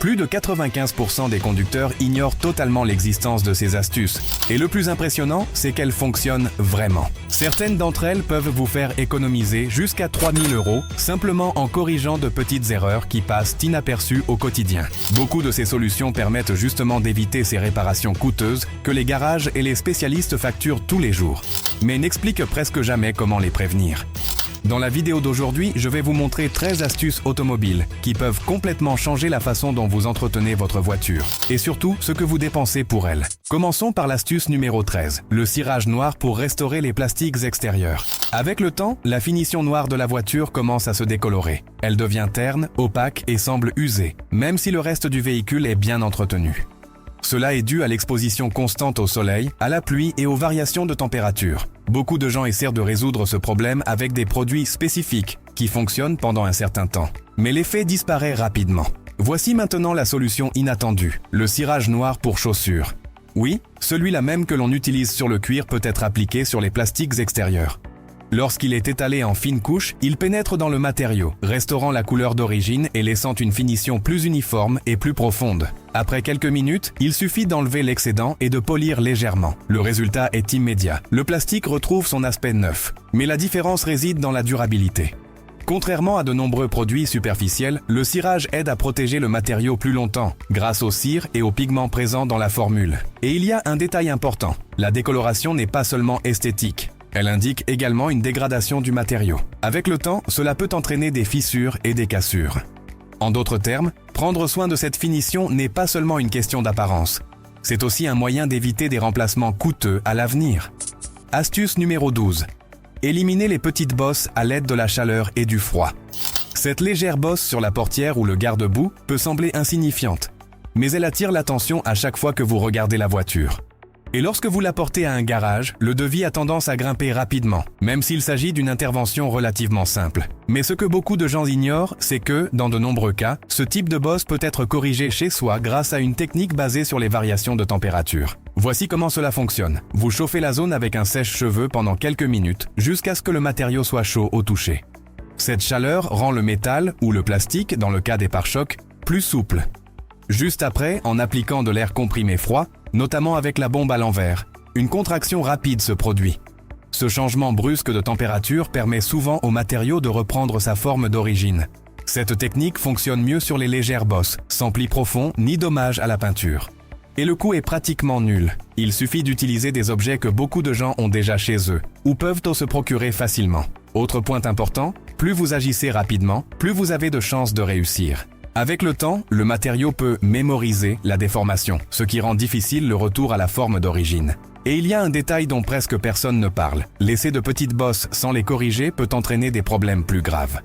Plus de 95% des conducteurs ignorent totalement l'existence de ces astuces. Et le plus impressionnant, c'est qu'elles fonctionnent vraiment. Certaines d'entre elles peuvent vous faire économiser jusqu'à 3 000 € simplement en corrigeant de petites erreurs qui passent inaperçues au quotidien. Beaucoup de ces solutions permettent justement d'éviter ces réparations coûteuses que les garages et les spécialistes facturent tous les jours, mais n'expliquent presque jamais comment les prévenir. Dans la vidéo d'aujourd'hui, je vais vous montrer 13 astuces automobiles qui peuvent complètement changer la façon dont vous entretenez votre voiture et surtout ce que vous dépensez pour elle. Commençons par l'astuce numéro 13, le cirage noir pour restaurer les plastiques extérieurs. Avec le temps, la finition noire de la voiture commence à se décolorer. Elle devient terne, opaque et semble usée, même si le reste du véhicule est bien entretenu. Cela est dû à l'exposition constante au soleil, à la pluie et aux variations de température. Beaucoup de gens essaient de résoudre ce problème avec des produits spécifiques qui fonctionnent pendant un certain temps. Mais l'effet disparaît rapidement. Voici maintenant la solution inattendue, le cirage noir pour chaussures. Oui, celui-là même que l'on utilise sur le cuir peut être appliqué sur les plastiques extérieurs. Lorsqu'il est étalé en fines couches, il pénètre dans le matériau, restaurant la couleur d'origine et laissant une finition plus uniforme et plus profonde. Après quelques minutes, il suffit d'enlever l'excédent et de polir légèrement. Le résultat est immédiat. Le plastique retrouve son aspect neuf. Mais la différence réside dans la durabilité. Contrairement à de nombreux produits superficiels, le cirage aide à protéger le matériau plus longtemps, grâce aux cires et aux pigments présents dans la formule. Et il y a un détail important. La décoloration n'est pas seulement esthétique. Elle indique également une dégradation du matériau. Avec le temps, cela peut entraîner des fissures et des cassures. En d'autres termes, prendre soin de cette finition n'est pas seulement une question d'apparence. C'est aussi un moyen d'éviter des remplacements coûteux à l'avenir. Astuce numéro 12. Éliminez les petites bosses à l'aide de la chaleur et du froid. Cette légère bosse sur la portière ou le garde-boue peut sembler insignifiante, mais elle attire l'attention à chaque fois que vous regardez la voiture. Et lorsque vous la portez à un garage, le devis a tendance à grimper rapidement, même s'il s'agit d'une intervention relativement simple. Mais ce que beaucoup de gens ignorent, c'est que, dans de nombreux cas, ce type de bosse peut être corrigé chez soi grâce à une technique basée sur les variations de température. Voici comment cela fonctionne. Vous chauffez la zone avec un sèche-cheveux pendant quelques minutes, jusqu'à ce que le matériau soit chaud au toucher. Cette chaleur rend le métal, ou le plastique, dans le cas des pare-chocs, plus souple. Juste après, en appliquant de l'air comprimé froid, notamment avec la bombe à l'envers, une contraction rapide se produit. Ce changement brusque de température permet souvent au matériau de reprendre sa forme d'origine. Cette technique fonctionne mieux sur les légères bosses, sans plis profonds ni dommages à la peinture. Et le coût est pratiquement nul. Il suffit d'utiliser des objets que beaucoup de gens ont déjà chez eux, ou peuvent se procurer facilement. Autre point important, plus vous agissez rapidement, plus vous avez de chances de réussir. Avec le temps, le matériau peut mémoriser la déformation, ce qui rend difficile le retour à la forme d'origine. Et il y a un détail dont presque personne ne parle. Laisser de petites bosses sans les corriger peut entraîner des problèmes plus graves.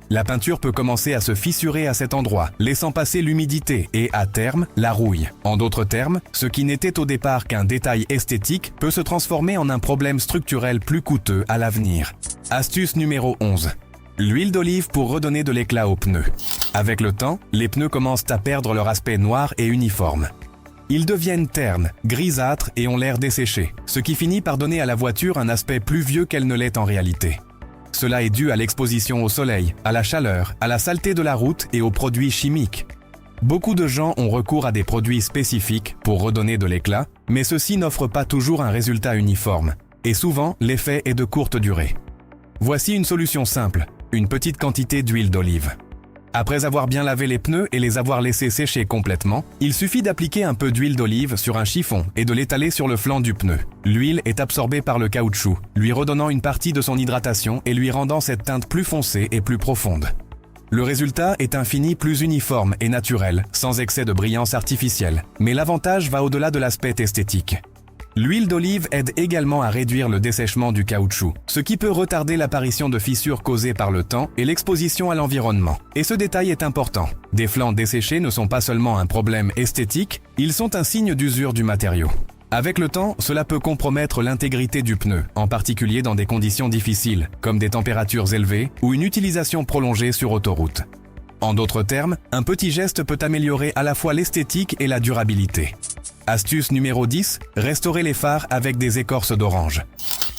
La peinture peut commencer à se fissurer à cet endroit, laissant passer l'humidité et, à terme, la rouille. En d'autres termes, ce qui n'était au départ qu'un détail esthétique peut se transformer en un problème structurel plus coûteux à l'avenir. Astuce numéro 11. L'huile d'olive pour redonner de l'éclat aux pneus. Avec le temps, les pneus commencent à perdre leur aspect noir et uniforme. Ils deviennent ternes, grisâtres et ont l'air desséchés, ce qui finit par donner à la voiture un aspect plus vieux qu'elle ne l'est en réalité. Cela est dû à l'exposition au soleil, à la chaleur, à la saleté de la route et aux produits chimiques. Beaucoup de gens ont recours à des produits spécifiques pour redonner de l'éclat, mais ceux-ci n'offrent pas toujours un résultat uniforme, et souvent l'effet est de courte durée. Voici une solution simple. Une petite quantité d'huile d'olive. Après avoir bien lavé les pneus et les avoir laissés sécher complètement, il suffit d'appliquer un peu d'huile d'olive sur un chiffon et de l'étaler sur le flanc du pneu. L'huile est absorbée par le caoutchouc, lui redonnant une partie de son hydratation et lui rendant cette teinte plus foncée et plus profonde. Le résultat est un fini plus uniforme et naturel, sans excès de brillance artificielle, mais l'avantage va au-delà de l'aspect esthétique. L'huile d'olive aide également à réduire le dessèchement du caoutchouc, ce qui peut retarder l'apparition de fissures causées par le temps et l'exposition à l'environnement. Et ce détail est important. Des flancs desséchés ne sont pas seulement un problème esthétique, ils sont un signe d'usure du matériau. Avec le temps, cela peut compromettre l'intégrité du pneu, en particulier dans des conditions difficiles, comme des températures élevées ou une utilisation prolongée sur autoroute. En d'autres termes, un petit geste peut améliorer à la fois l'esthétique et la durabilité. Astuce numéro 10, restaurer les phares avec des écorces d'orange.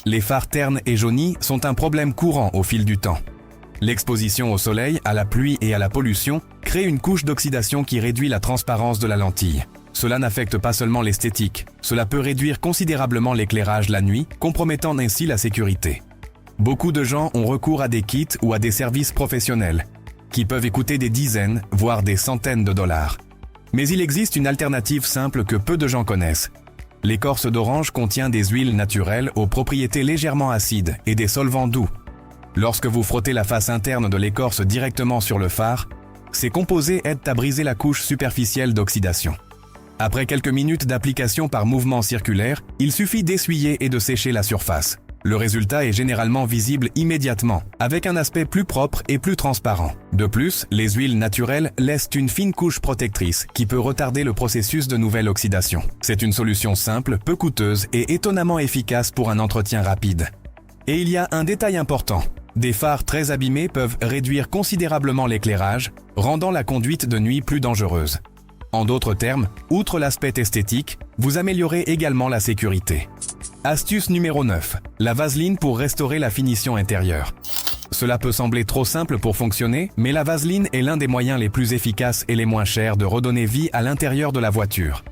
Les phares ternes et jaunis sont un problème courant au fil du temps. L'exposition au soleil, à la pluie et à la pollution crée une couche d'oxydation qui réduit la transparence de la lentille. Cela n'affecte pas seulement l'esthétique, cela peut réduire considérablement l'éclairage la nuit, compromettant ainsi la sécurité. Beaucoup de gens ont recours à des kits ou à des services professionnels, qui peuvent coûter des dizaines, voire des centaines de dollars. Mais il existe une alternative simple que peu de gens connaissent. L'écorce d'orange contient des huiles naturelles aux propriétés légèrement acides et des solvants doux. Lorsque vous frottez la face interne de l'écorce directement sur le phare, ces composés aident à briser la couche superficielle d'oxydation. Après quelques minutes d'application par mouvement circulaire, il suffit d'essuyer et de sécher la surface. Le résultat est généralement visible immédiatement, avec un aspect plus propre et plus transparent. De plus, les huiles naturelles laissent une fine couche protectrice qui peut retarder le processus de nouvelle oxydation. C'est une solution simple, peu coûteuse et étonnamment efficace pour un entretien rapide. Et il y a un détail important. Des phares très abîmés peuvent réduire considérablement l'éclairage, rendant la conduite de nuit plus dangereuse. En d'autres termes, outre l'aspect esthétique, vous améliorez également la sécurité. Astuce numéro 9. La vaseline pour restaurer la finition intérieure. Cela peut sembler trop simple pour fonctionner, mais la vaseline est l'un des moyens les plus efficaces et les moins chers de redonner vie à l'intérieur de la voiture.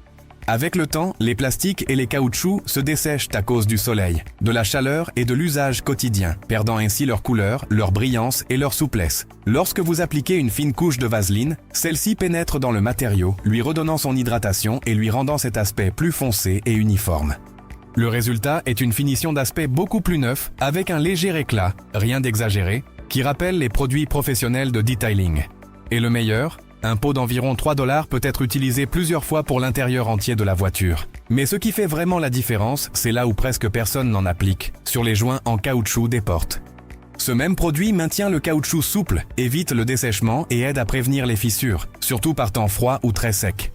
Avec le temps, les plastiques et les caoutchoucs se dessèchent à cause du soleil, de la chaleur et de l'usage quotidien, perdant ainsi leur couleur, leur brillance et leur souplesse. Lorsque vous appliquez une fine couche de vaseline, celle-ci pénètre dans le matériau, lui redonnant son hydratation et lui rendant cet aspect plus foncé et uniforme. Le résultat est une finition d'aspect beaucoup plus neuf, avec un léger éclat, rien d'exagéré, qui rappelle les produits professionnels de detailing. Et le meilleur, un pot d'environ 3 $ peut être utilisé plusieurs fois pour l'intérieur entier de la voiture. Mais ce qui fait vraiment la différence, c'est là où presque personne n'en applique, sur les joints en caoutchouc des portes. Ce même produit maintient le caoutchouc souple, évite le dessèchement et aide à prévenir les fissures, surtout par temps froid ou très sec.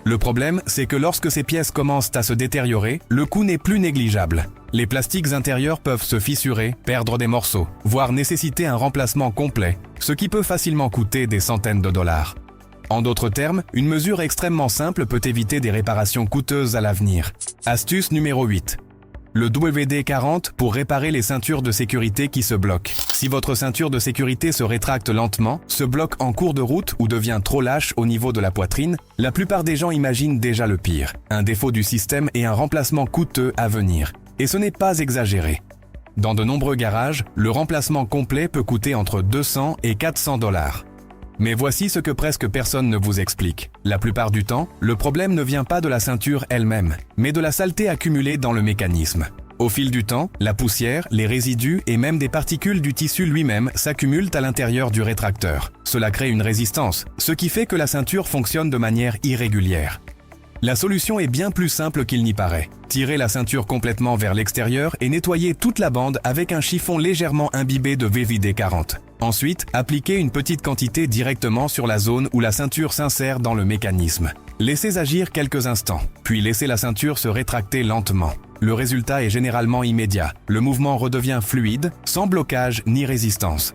Le problème, c'est que lorsque ces pièces commencent à se détériorer, le coût n'est plus négligeable. Les plastiques intérieurs peuvent se fissurer, perdre des morceaux, voire nécessiter un remplacement complet, ce qui peut facilement coûter des centaines de dollars. En d'autres termes, une mesure extrêmement simple peut éviter des réparations coûteuses à l'avenir. Astuce numéro 8. Le WD-40 pour réparer les ceintures de sécurité qui se bloquent. Si votre ceinture de sécurité se rétracte lentement, se bloque en cours de route ou devient trop lâche au niveau de la poitrine, la plupart des gens imaginent déjà le pire, un défaut du système et un remplacement coûteux à venir. Et ce n'est pas exagéré. Dans de nombreux garages, le remplacement complet peut coûter entre 200 et 400 $. Mais voici ce que presque personne ne vous explique. La plupart du temps, le problème ne vient pas de la ceinture elle-même, mais de la saleté accumulée dans le mécanisme. Au fil du temps, la poussière, les résidus et même des particules du tissu lui-même s'accumulent à l'intérieur du rétracteur. Cela crée une résistance, ce qui fait que la ceinture fonctionne de manière irrégulière. La solution est bien plus simple qu'il n'y paraît. Tirez la ceinture complètement vers l'extérieur et nettoyez toute la bande avec un chiffon légèrement imbibé de WD-40. Ensuite, appliquez une petite quantité directement sur la zone où la ceinture s'insère dans le mécanisme. Laissez agir quelques instants, puis laissez la ceinture se rétracter lentement. Le résultat est généralement immédiat. Le mouvement redevient fluide, sans blocage ni résistance.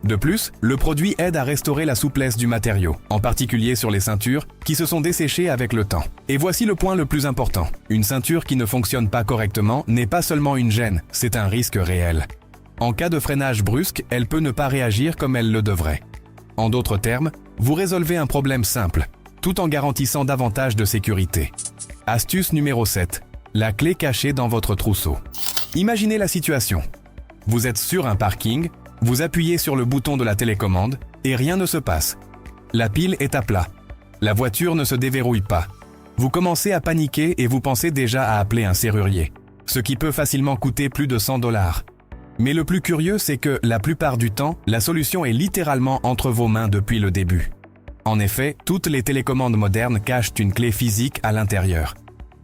De plus, le produit aide à restaurer la souplesse du matériau, en particulier sur les ceintures qui se sont desséchées avec le temps. Et voici le point le plus important. Une ceinture qui ne fonctionne pas correctement n'est pas seulement une gêne, c'est un risque réel. En cas de freinage brusque, elle peut ne pas réagir comme elle le devrait. En d'autres termes, vous résolvez un problème simple, tout en garantissant davantage de sécurité. Astuce numéro 7. La clé cachée dans votre trousseau. Imaginez la situation. Vous êtes sur un parking, vous appuyez sur le bouton de la télécommande et rien ne se passe. La pile est à plat. La voiture ne se déverrouille pas. Vous commencez à paniquer et vous pensez déjà à appeler un serrurier, ce qui peut facilement coûter plus de 100 $. Mais le plus curieux, c'est que, la plupart du temps, la solution est littéralement entre vos mains depuis le début. En effet, toutes les télécommandes modernes cachent une clé physique à l'intérieur.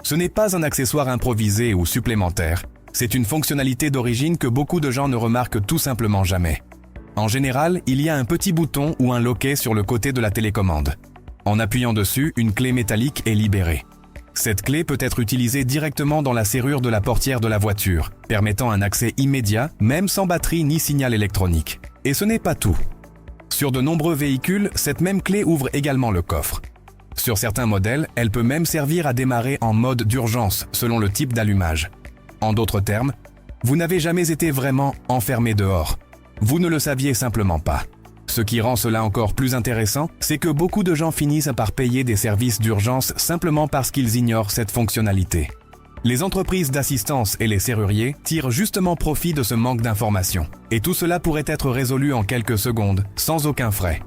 Ce n'est pas un accessoire improvisé ou supplémentaire. C'est une fonctionnalité d'origine que beaucoup de gens ne remarquent tout simplement jamais. En général, il y a un petit bouton ou un loquet sur le côté de la télécommande. En appuyant dessus, une clé métallique est libérée. Cette clé peut être utilisée directement dans la serrure de la portière de la voiture, permettant un accès immédiat, même sans batterie ni signal électronique. Et ce n'est pas tout. Sur de nombreux véhicules, cette même clé ouvre également le coffre. Sur certains modèles, elle peut même servir à démarrer en mode d'urgence, selon le type d'allumage. En d'autres termes, vous n'avez jamais été vraiment enfermé dehors. Vous ne le saviez simplement pas. Ce qui rend cela encore plus intéressant, c'est que beaucoup de gens finissent par payer des services d'urgence simplement parce qu'ils ignorent cette fonctionnalité. Les entreprises d'assistance et les serruriers tirent justement profit de ce manque d'information. Et tout cela pourrait être résolu en quelques secondes, sans aucun frais.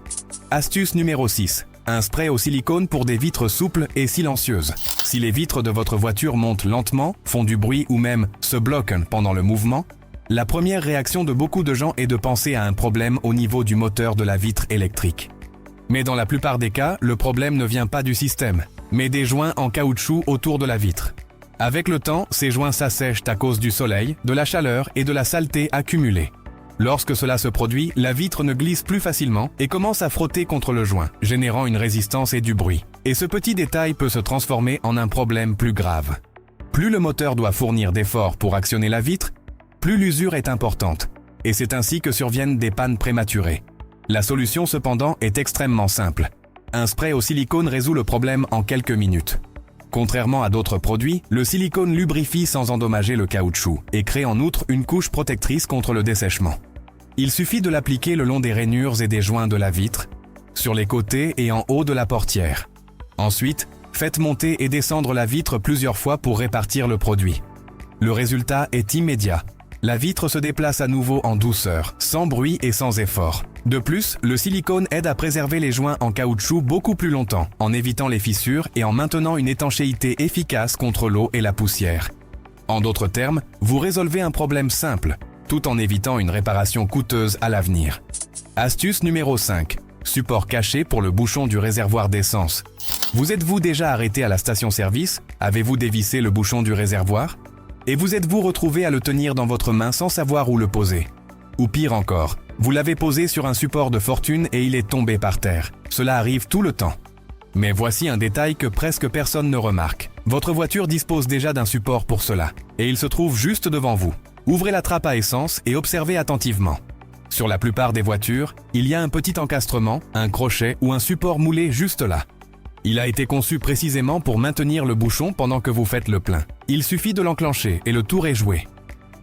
Astuce numéro 6. Un spray au silicone pour des vitres souples et silencieuses. Si les vitres de votre voiture montent lentement, font du bruit ou même se bloquent pendant le mouvement, la première réaction de beaucoup de gens est de penser à un problème au niveau du moteur de la vitre électrique. Mais dans la plupart des cas, le problème ne vient pas du système, mais des joints en caoutchouc autour de la vitre. Avec le temps, ces joints s'assèchent à cause du soleil, de la chaleur et de la saleté accumulée. Lorsque cela se produit, la vitre ne glisse plus facilement et commence à frotter contre le joint, générant une résistance et du bruit. Et ce petit détail peut se transformer en un problème plus grave. Plus le moteur doit fournir d'efforts pour actionner la vitre, plus l'usure est importante. Et c'est ainsi que surviennent des pannes prématurées. La solution cependant est extrêmement simple. Un spray au silicone résout le problème en quelques minutes. Contrairement à d'autres produits, le silicone lubrifie sans endommager le caoutchouc et crée en outre une couche protectrice contre le dessèchement. Il suffit de l'appliquer le long des rainures et des joints de la vitre, sur les côtés et en haut de la portière. Ensuite, faites monter et descendre la vitre plusieurs fois pour répartir le produit. Le résultat est immédiat. La vitre se déplace à nouveau en douceur, sans bruit et sans effort. De plus, le silicone aide à préserver les joints en caoutchouc beaucoup plus longtemps, en évitant les fissures et en maintenant une étanchéité efficace contre l'eau et la poussière. En d'autres termes, vous résolvez un problème simple, tout en évitant une réparation coûteuse à l'avenir. Astuce numéro 5. Support caché pour le bouchon du réservoir d'essence. Vous êtes-vous déjà arrêté à la station-service? Avez-vous dévissé le bouchon du réservoir? Et vous êtes-vous retrouvé à le tenir dans votre main sans savoir où le poser? Ou pire encore, vous l'avez posé sur un support de fortune et il est tombé par terre. Cela arrive tout le temps. Mais voici un détail que presque personne ne remarque. Votre voiture dispose déjà d'un support pour cela, et il se trouve juste devant vous. Ouvrez la trappe à essence et observez attentivement. Sur la plupart des voitures, il y a un petit encastrement, un crochet ou un support moulé juste là. Il a été conçu précisément pour maintenir le bouchon pendant que vous faites le plein. Il suffit de l'enclencher et le tour est joué.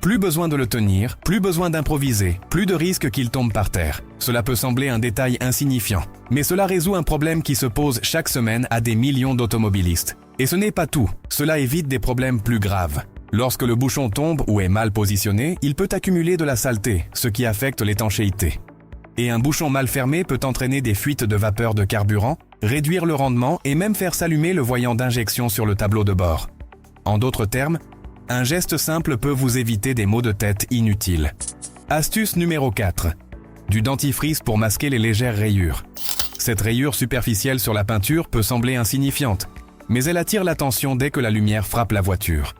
Plus besoin de le tenir, plus besoin d'improviser, plus de risque qu'il tombe par terre. Cela peut sembler un détail insignifiant, mais cela résout un problème qui se pose chaque semaine à des millions d'automobilistes. Et ce n'est pas tout, cela évite des problèmes plus graves. Lorsque le bouchon tombe ou est mal positionné, il peut accumuler de la saleté, ce qui affecte l'étanchéité. Et un bouchon mal fermé peut entraîner des fuites de vapeur de carburant, réduire le rendement et même faire s'allumer le voyant d'injection sur le tableau de bord. En d'autres termes, un geste simple peut vous éviter des maux de tête inutiles. Astuce numéro 4. Du dentifrice pour masquer les légères rayures. Cette rayure superficielle sur la peinture peut sembler insignifiante, mais elle attire l'attention dès que la lumière frappe la voiture.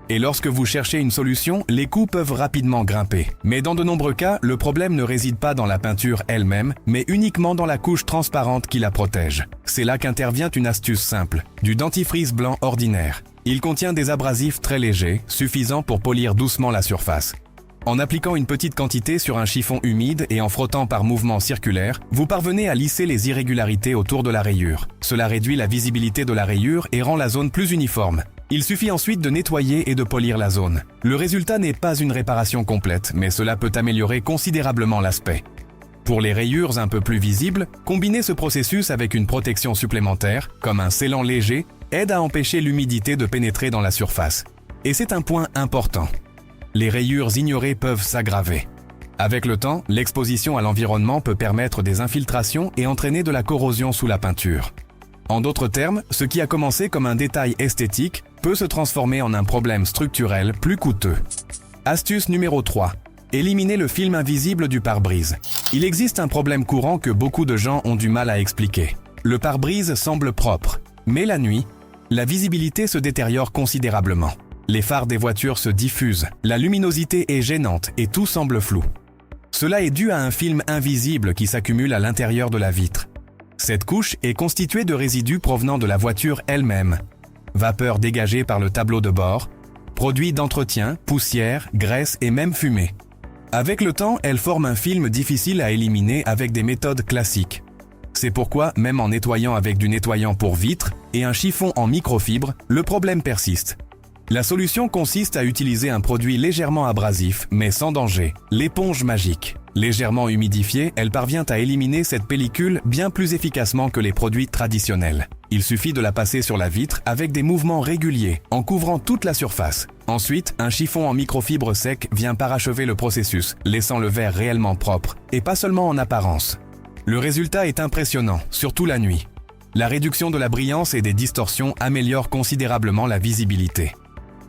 Et lorsque vous cherchez une solution, les coûts peuvent rapidement grimper. Mais dans de nombreux cas, le problème ne réside pas dans la peinture elle-même, mais uniquement dans la couche transparente qui la protège. C'est là qu'intervient une astuce simple, du dentifrice blanc ordinaire. Il contient des abrasifs très légers, suffisants pour polir doucement la surface. En appliquant une petite quantité sur un chiffon humide et en frottant par mouvement circulaire, vous parvenez à lisser les irrégularités autour de la rayure. Cela réduit la visibilité de la rayure et rend la zone plus uniforme. Il suffit ensuite de nettoyer et de polir la zone. Le résultat n'est pas une réparation complète, mais cela peut améliorer considérablement l'aspect. Pour les rayures un peu plus visibles, combiner ce processus avec une protection supplémentaire, comme un scellant léger, aide à empêcher l'humidité de pénétrer dans la surface. Et c'est un point important. Les rayures ignorées peuvent s'aggraver. Avec le temps, l'exposition à l'environnement peut permettre des infiltrations et entraîner de la corrosion sous la peinture. En d'autres termes, ce qui a commencé comme un détail esthétique peut se transformer en un problème structurel plus coûteux. Astuce numéro 3. Éliminer le film invisible du pare-brise. Il existe un problème courant que beaucoup de gens ont du mal à expliquer. Le pare-brise semble propre, mais la nuit, la visibilité se détériore considérablement. Les phares des voitures se diffusent, la luminosité est gênante et tout semble flou. Cela est dû à un film invisible qui s'accumule à l'intérieur de la vitre. Cette couche est constituée de résidus provenant de la voiture elle-même. Vapeur dégagée par le tableau de bord, produits d'entretien, poussière, graisse et même fumée. Avec le temps, elle forme un film difficile à éliminer avec des méthodes classiques. C'est pourquoi, même en nettoyant avec du nettoyant pour vitres et un chiffon en microfibre, le problème persiste. La solution consiste à utiliser un produit légèrement abrasif, mais sans danger, l'éponge magique. Légèrement humidifiée, elle parvient à éliminer cette pellicule bien plus efficacement que les produits traditionnels. Il suffit de la passer sur la vitre avec des mouvements réguliers, en couvrant toute la surface. Ensuite, un chiffon en microfibre sec vient parachever le processus, laissant le verre réellement propre, et pas seulement en apparence. Le résultat est impressionnant, surtout la nuit. La réduction de la brillance et des distorsions améliore considérablement la visibilité.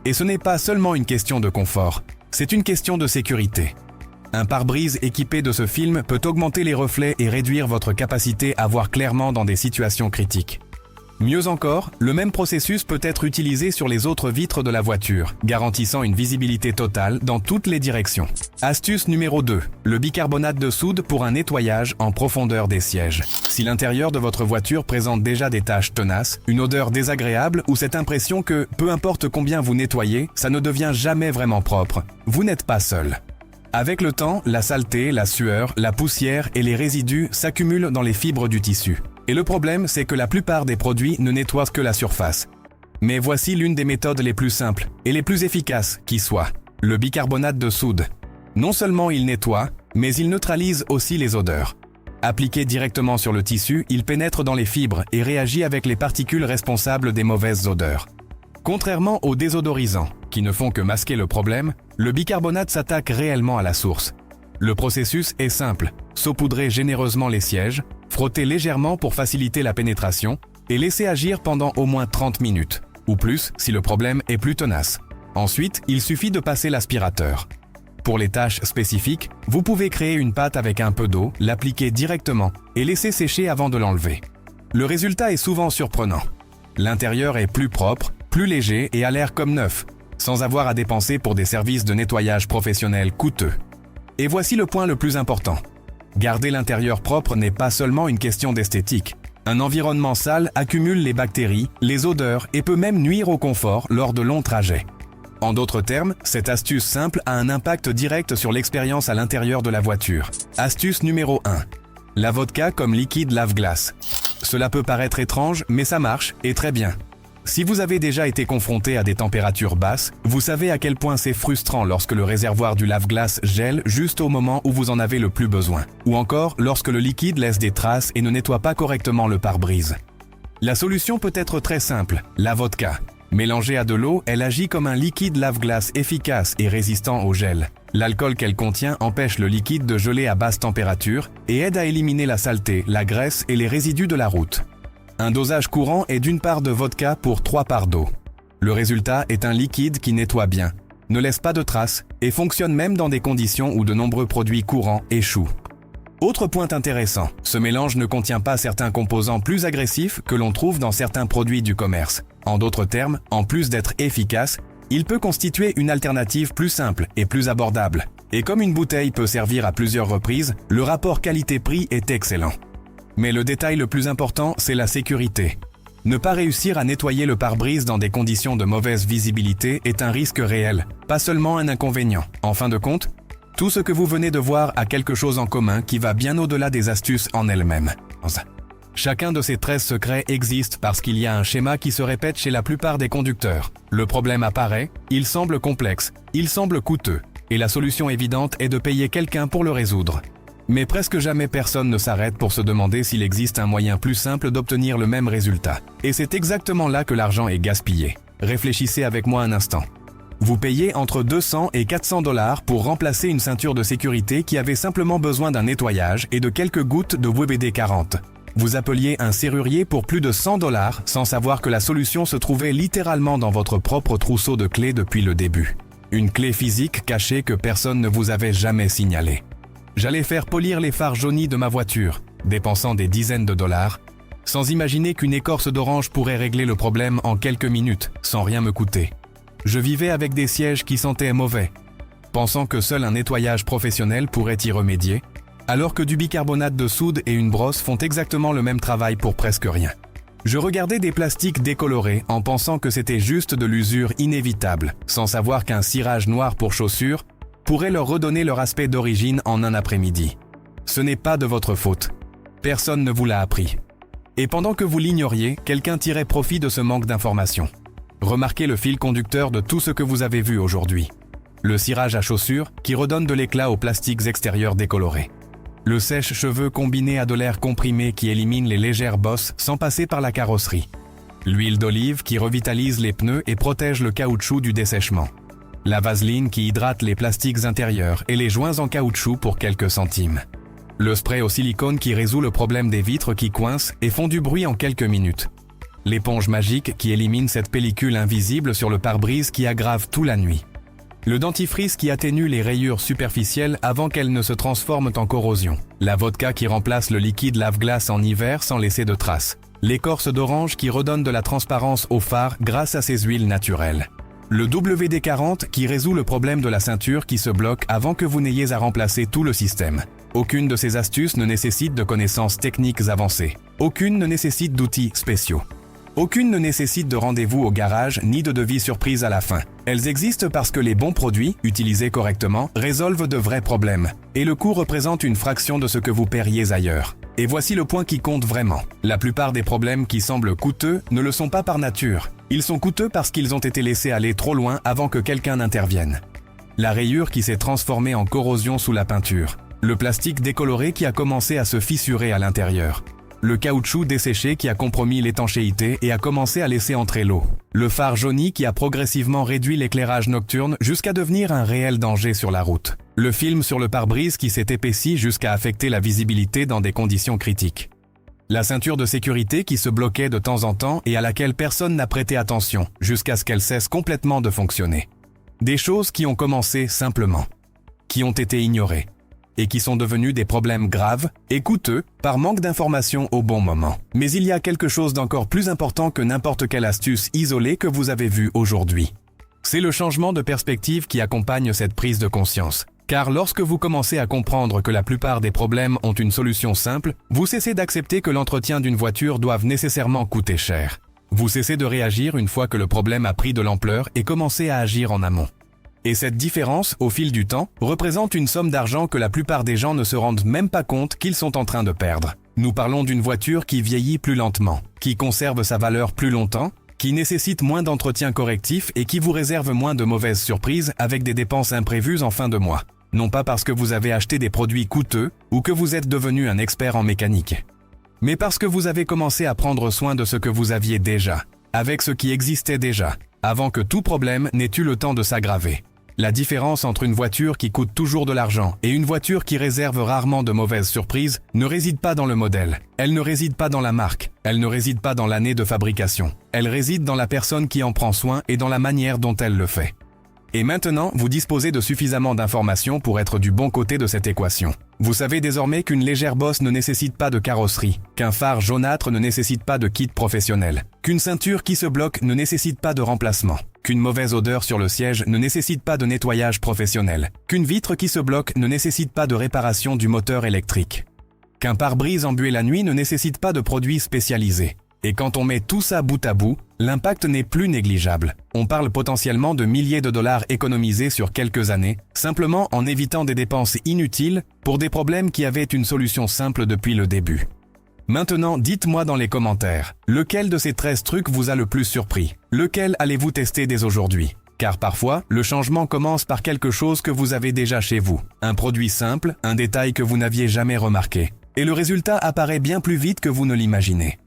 Et ce n'est pas seulement une question de confort, c'est une question de sécurité. Un pare-brise équipé de ce film peut augmenter les reflets et réduire votre capacité à voir clairement dans des situations critiques. Mieux encore, le même processus peut être utilisé sur les autres vitres de la voiture, garantissant une visibilité totale dans toutes les directions. Astuce numéro 2. Le bicarbonate de soude pour un nettoyage en profondeur des sièges. Si l'intérieur de votre voiture présente déjà des taches tenaces, une odeur désagréable ou cette impression que, peu importe combien vous nettoyez, ça ne devient jamais vraiment propre, vous n'êtes pas seul. Avec le temps, la saleté, la sueur, la poussière et les résidus s'accumulent dans les fibres du tissu. Et le problème, c'est que la plupart des produits ne nettoient que la surface. Mais voici l'une des méthodes les plus simples et les plus efficaces qui soit, le bicarbonate de soude. Non seulement il nettoie, mais il neutralise aussi les odeurs. Appliqué directement sur le tissu, il pénètre dans les fibres et réagit avec les particules responsables des mauvaises odeurs. Contrairement aux désodorisants, qui ne font que masquer le problème, le bicarbonate s'attaque réellement à la source. Le processus est simple, saupoudrer généreusement les sièges, frotter légèrement pour faciliter la pénétration et laisser agir pendant au moins 30 minutes, ou plus si le problème est plus tenace. Ensuite, il suffit de passer l'aspirateur. Pour les tâches spécifiques, vous pouvez créer une pâte avec un peu d'eau, l'appliquer directement et laisser sécher avant de l'enlever. Le résultat est souvent surprenant. L'intérieur est plus propre, plus léger et a l'air comme neuf, sans avoir à dépenser pour des services de nettoyage professionnels coûteux. Et voici le point le plus important. Garder l'intérieur propre n'est pas seulement une question d'esthétique. Un environnement sale accumule les bactéries, les odeurs et peut même nuire au confort lors de longs trajets. En d'autres termes, cette astuce simple a un impact direct sur l'expérience à l'intérieur de la voiture. Astuce numéro 1. La vodka comme liquide lave-glace. Cela peut paraître étrange, mais ça marche, et très bien. Si vous avez déjà été confronté à des températures basses, vous savez à quel point c'est frustrant lorsque le réservoir du lave-glace gèle juste au moment où vous en avez le plus besoin. Ou encore lorsque le liquide laisse des traces et ne nettoie pas correctement le pare-brise. La solution peut être très simple, la vodka. Mélangée à de l'eau, elle agit comme un liquide lave-glace efficace et résistant au gel. L'alcool qu'elle contient empêche le liquide de geler à basse température et aide à éliminer la saleté, la graisse et les résidus de la route. Un dosage courant est d'une part de vodka pour 3 parts d'eau. Le résultat est un liquide qui nettoie bien, ne laisse pas de traces et fonctionne même dans des conditions où de nombreux produits courants échouent. Autre point intéressant, ce mélange ne contient pas certains composants plus agressifs que l'on trouve dans certains produits du commerce. En d'autres termes, en plus d'être efficace, il peut constituer une alternative plus simple et plus abordable. Et comme une bouteille peut servir à plusieurs reprises, le rapport qualité-prix est excellent. Mais le détail le plus important, c'est la sécurité. Ne pas réussir à nettoyer le pare-brise dans des conditions de mauvaise visibilité est un risque réel, pas seulement un inconvénient. En fin de compte, tout ce que vous venez de voir a quelque chose en commun qui va bien au-delà des astuces en elles-mêmes. Chacun de ces 13 secrets existe parce qu'il y a un schéma qui se répète chez la plupart des conducteurs. Le problème apparaît, il semble complexe, il semble coûteux, et la solution évidente est de payer quelqu'un pour le résoudre. Mais presque jamais personne ne s'arrête pour se demander s'il existe un moyen plus simple d'obtenir le même résultat. Et c'est exactement là que l'argent est gaspillé. Réfléchissez avec moi un instant. Vous payez entre 200 et 400 $ pour remplacer une ceinture de sécurité qui avait simplement besoin d'un nettoyage et de quelques gouttes de WD-40. Vous appeliez un serrurier pour plus de 100 $ sans savoir que la solution se trouvait littéralement dans votre propre trousseau de clés depuis le début. Une clé physique cachée que personne ne vous avait jamais signalée. J'allais faire polir les phares jaunis de ma voiture, dépensant des dizaines de dollars, sans imaginer qu'une écorce d'orange pourrait régler le problème en quelques minutes, sans rien me coûter. Je vivais avec des sièges qui sentaient mauvais, pensant que seul un nettoyage professionnel pourrait y remédier, alors que du bicarbonate de soude et une brosse font exactement le même travail pour presque rien. Je regardais des plastiques décolorés en pensant que c'était juste de l'usure inévitable, sans savoir qu'un cirage noir pour chaussures pourrait leur redonner leur aspect d'origine en un après-midi. Ce n'est pas de votre faute. Personne ne vous l'a appris. Et pendant que vous l'ignoriez, quelqu'un tirait profit de ce manque d'information. Remarquez le fil conducteur de tout ce que vous avez vu aujourd'hui. Le cirage à chaussures qui redonne de l'éclat aux plastiques extérieurs décolorés. Le sèche-cheveux combiné à de l'air comprimé qui élimine les légères bosses sans passer par la carrosserie. L'huile d'olive qui revitalise les pneus et protège le caoutchouc du dessèchement. La vaseline qui hydrate les plastiques intérieurs et les joints en caoutchouc pour quelques centimes. Le spray au silicone qui résout le problème des vitres qui coincent et font du bruit en quelques minutes. L'éponge magique qui élimine cette pellicule invisible sur le pare-brise qui aggrave tout la nuit. Le dentifrice qui atténue les rayures superficielles avant qu'elles ne se transforment en corrosion. La vodka qui remplace le liquide lave-glace en hiver sans laisser de traces. L'écorce d'orange qui redonne de la transparence au phare grâce à ses huiles naturelles. Le WD-40 qui résout le problème de la ceinture qui se bloque avant que vous n'ayez à remplacer tout le système. Aucune de ces astuces ne nécessite de connaissances techniques avancées. Aucune ne nécessite d'outils spéciaux. Aucune ne nécessite de rendez-vous au garage ni de devis surprise à la fin. Elles existent parce que les bons produits, utilisés correctement, résolvent de vrais problèmes. Et le coût représente une fraction de ce que vous paieriez ailleurs. Et voici le point qui compte vraiment. La plupart des problèmes qui semblent coûteux ne le sont pas par nature. Ils sont coûteux parce qu'ils ont été laissés aller trop loin avant que quelqu'un n'intervienne. La rayure qui s'est transformée en corrosion sous la peinture. Le plastique décoloré qui a commencé à se fissurer à l'intérieur. Le caoutchouc desséché qui a compromis l'étanchéité et a commencé à laisser entrer l'eau. Le phare jauni qui a progressivement réduit l'éclairage nocturne jusqu'à devenir un réel danger sur la route. Le film sur le pare-brise qui s'est épaissi jusqu'à affecter la visibilité dans des conditions critiques. La ceinture de sécurité qui se bloquait de temps en temps et à laquelle personne n'a prêté attention jusqu'à ce qu'elle cesse complètement de fonctionner. Des choses qui ont commencé simplement, qui ont été ignorées. Et qui sont devenus des problèmes graves et coûteux par manque d'information au bon moment. Mais il y a quelque chose d'encore plus important que n'importe quelle astuce isolée que vous avez vue aujourd'hui. C'est le changement de perspective qui accompagne cette prise de conscience. Car lorsque vous commencez à comprendre que la plupart des problèmes ont une solution simple, vous cessez d'accepter que l'entretien d'une voiture doive nécessairement coûter cher. Vous cessez de réagir une fois que le problème a pris de l'ampleur et commencez à agir en amont. Et cette différence, au fil du temps, représente une somme d'argent que la plupart des gens ne se rendent même pas compte qu'ils sont en train de perdre. Nous parlons d'une voiture qui vieillit plus lentement, qui conserve sa valeur plus longtemps, qui nécessite moins d'entretien correctif et qui vous réserve moins de mauvaises surprises avec des dépenses imprévues en fin de mois. Non pas parce que vous avez acheté des produits coûteux ou que vous êtes devenu un expert en mécanique, mais parce que vous avez commencé à prendre soin de ce que vous aviez déjà, avec ce qui existait déjà, avant que tout problème n'ait eu le temps de s'aggraver. La différence entre une voiture qui coûte toujours de l'argent et une voiture qui réserve rarement de mauvaises surprises ne réside pas dans le modèle. Elle ne réside pas dans la marque. Elle ne réside pas dans l'année de fabrication. Elle réside dans la personne qui en prend soin et dans la manière dont elle le fait. Et maintenant, vous disposez de suffisamment d'informations pour être du bon côté de cette équation. Vous savez désormais qu'une légère bosse ne nécessite pas de carrosserie, qu'un phare jaunâtre ne nécessite pas de kit professionnel, qu'une ceinture qui se bloque ne nécessite pas de remplacement, qu'une mauvaise odeur sur le siège ne nécessite pas de nettoyage professionnel, qu'une vitre qui se bloque ne nécessite pas de réparation du moteur électrique, qu'un pare-brise embué la nuit ne nécessite pas de produits spécialisés. Et quand on met tout ça bout à bout, l'impact n'est plus négligeable. On parle potentiellement de milliers de dollars économisés sur quelques années, simplement en évitant des dépenses inutiles pour des problèmes qui avaient une solution simple depuis le début. Maintenant, dites-moi dans les commentaires, lequel de ces 13 trucs vous a le plus surpris? Lequel allez-vous tester dès aujourd'hui? Car parfois, le changement commence par quelque chose que vous avez déjà chez vous. Un produit simple, un détail que vous n'aviez jamais remarqué. Et le résultat apparaît bien plus vite que vous ne l'imaginez.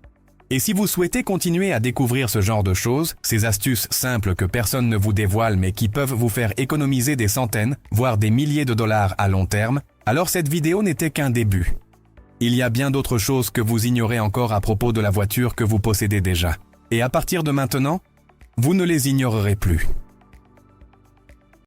Et si vous souhaitez continuer à découvrir ce genre de choses, ces astuces simples que personne ne vous dévoile mais qui peuvent vous faire économiser des centaines, voire des milliers de dollars à long terme, alors cette vidéo n'était qu'un début. Il y a bien d'autres choses que vous ignorez encore à propos de la voiture que vous possédez déjà. Et à partir de maintenant, vous ne les ignorerez plus.